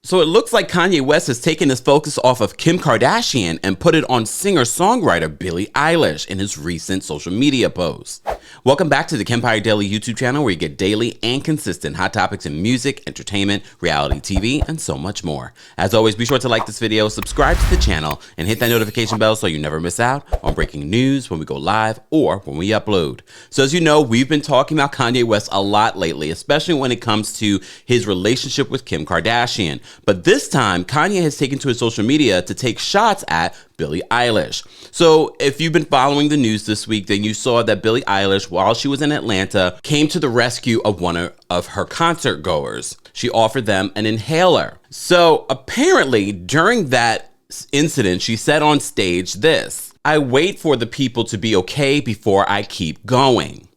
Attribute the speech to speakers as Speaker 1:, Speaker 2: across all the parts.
Speaker 1: So it looks like Kanye West has taken his focus off of Kim Kardashian and put it on singer-songwriter Billie Eilish in his recent social media post. Welcome back to the Kempire Daily YouTube channel, where you get daily and consistent hot topics in music, entertainment, reality TV, and so much more. As always, be sure to like this video, subscribe to the channel, and hit that notification bell so you never miss out on breaking news when we go live or when we upload. So as you know, we've been talking about Kanye West a lot lately, especially when it comes to his relationship with Kim Kardashian. But this time, Kanye has taken to his social media to take shots at Billie Eilish. So if you've been following the news this week, then you saw that Billie Eilish, while she was in Atlanta, came to the rescue of one of her concert goers. She offered them an inhaler. So apparently during that incident, she said on stage this: "I wait for the people to be okay before I keep going."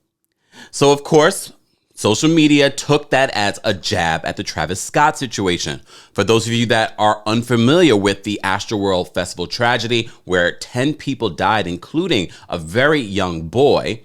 Speaker 1: So of course, social media took that as a jab at the Travis Scott situation. For those of you that are unfamiliar with the Astroworld Festival tragedy, where 10 people died, including a very young boy,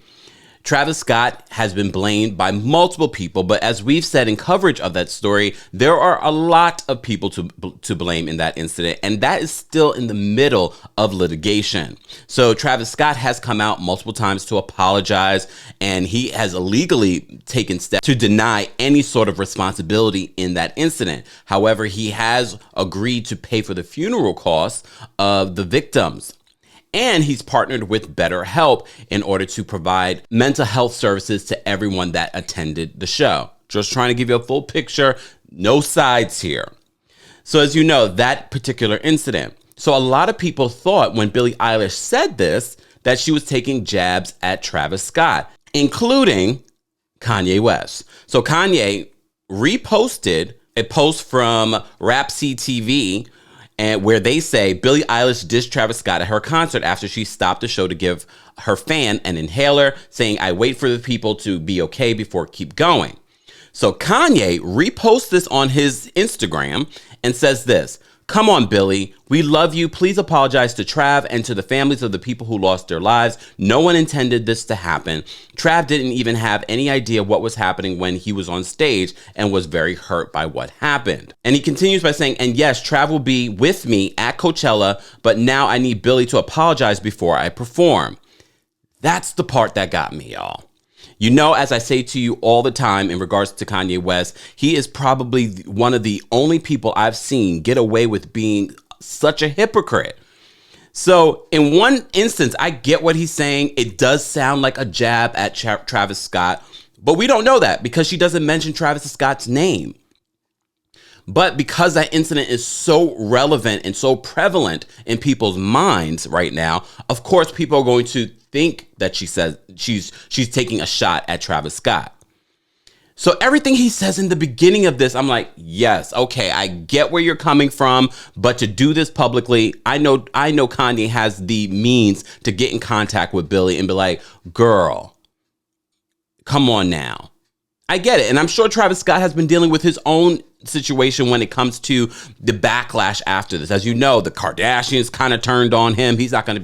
Speaker 1: Travis Scott has been blamed by multiple people, but as we've said in coverage of that story, there are a lot of people to blame in that incident, and that is still in the middle of litigation. So Travis Scott has come out multiple times to apologize, and he has illegally taken steps to deny any sort of responsibility in that incident. However, he has agreed to pay for the funeral costs of the victims. And he's partnered with BetterHelp in order to provide mental health services to everyone that attended the show. Just trying to give you a full picture, no sides here. So as you know, that particular incident. So a lot of people thought when Billie Eilish said this, that she was taking jabs at Travis Scott, including Kanye West. So Kanye reposted a post from Rhapsody TV, and where they say Billie Eilish dissed Travis Scott at her concert after she stopped the show to give her fan an inhaler, saying, "I wait for the people to be okay before keep going." So Kanye reposts this on his Instagram and says this: "Come on, Billie. We love you. Please apologize to Trav and to the families of the people who lost their lives. No one intended this to happen. Trav didn't even have any idea what was happening when he was on stage and was very hurt by what happened." And he continues by saying, "And yes, Trav will be with me at Coachella, but now I need Billie to apologize before I perform." That's the part that got me, y'all. You know, as I say to you all the time in regards to Kanye West, he is probably one of the only people I've seen get away with being such a hypocrite. So in one instance, I get what he's saying. It does sound like a jab at Travis Scott, but we don't know that because she doesn't mention Travis Scott's name. But because that incident is so relevant and so prevalent in people's minds right now, of course, people are going to think that she says she's taking a shot at Travis Scott. So everything he says in the beginning of this, I'm like, yes, okay, I get where you're coming from, but to do this publicly, I know Kanye has the means to get in contact with Billie and be like, "Girl, come on now." I get it. And I'm sure Travis Scott has been dealing with his own situation when it comes to the backlash after this. As you know, the Kardashians kind of turned on him. He's not going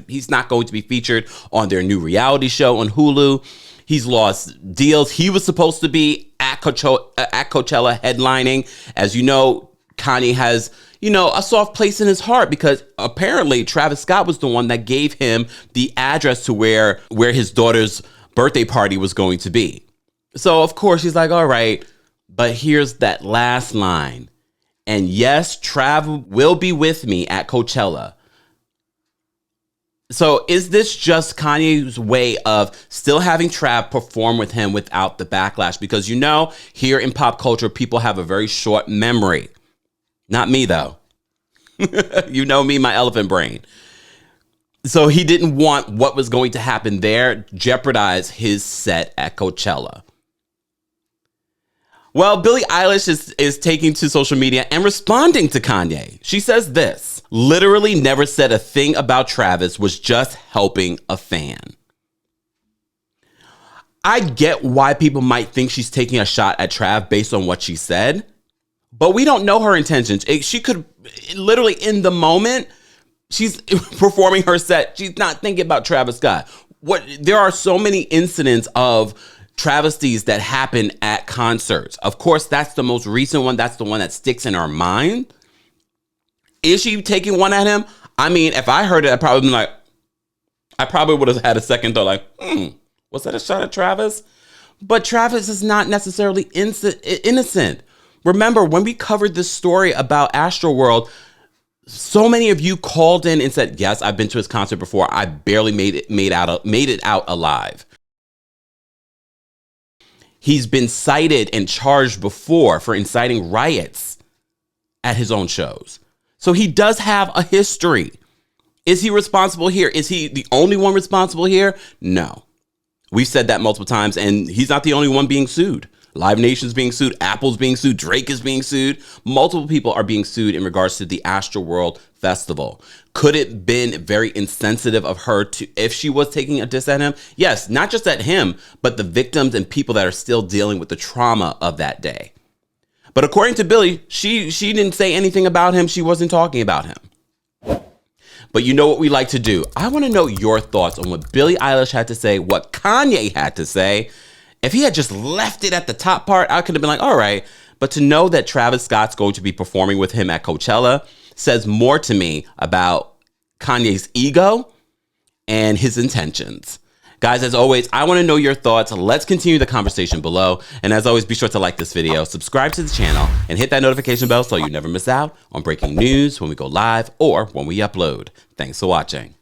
Speaker 1: to be featured on their new reality show on Hulu. He's lost deals. He was supposed to be at Coachella headlining. As you know, Kanye has, a soft place in his heart because apparently Travis Scott was the one that gave him the address to where his daughter's birthday party was going to be. So, of course, he's like, all right, but here's that last line. "And yes, Trav will be with me at Coachella." So is this just Kanye's way of still having Trav perform with him without the backlash? Because, here in pop culture, people have a very short memory. Not me, though. You know me, my elephant brain. So he didn't want what was going to happen there jeopardize his set at Coachella. Well, Billie Eilish is taking to social media and responding to Kanye. She says this: "Literally never said a thing about Travis, was just helping a fan." I get why people might think she's taking a shot at Trav based on what she said, but we don't know her intentions. She could literally in the moment, she's performing her set. She's not thinking about Travis Scott. There are so many incidents of travesties that happen at concerts. Of course, that's the most recent one. That's the one that sticks in our mind. Is she taking one at him? I mean, if I heard it, I probably would have had a second thought, like, was that a shot at Travis? But Travis is not necessarily innocent. Remember, when we covered this story about Astroworld, so many of you called in and said, yes, I've been to his concert before. I barely made it out alive. He's been cited and charged before for inciting riots at his own shows. So he does have a history. Is he responsible here? Is he the only one responsible here? No. We've said that multiple times, and he's not the only one being sued. Live Nation's being sued, Apple's being sued, Drake is being sued. Multiple people are being sued in regards to the Astroworld Festival. Could it have been very insensitive of her to, if she was taking a diss at him? Yes, not just at him, but the victims and people that are still dealing with the trauma of that day. But according to Billie, she didn't say anything about him. She wasn't talking about him. But you know what we like to do? I want to know your thoughts on what Billie Eilish had to say, what Kanye had to say. If he had just left it at the top part, I could have been like, all right. But to know that Travis Scott's going to be performing with him at Coachella says more to me about Kanye's ego and his intentions. Guys, as always, I want to know your thoughts. Let's continue the conversation below. And as always, be sure to like this video, subscribe to the channel, and hit that notification bell so you never miss out on breaking news when we go live or when we upload. Thanks for watching.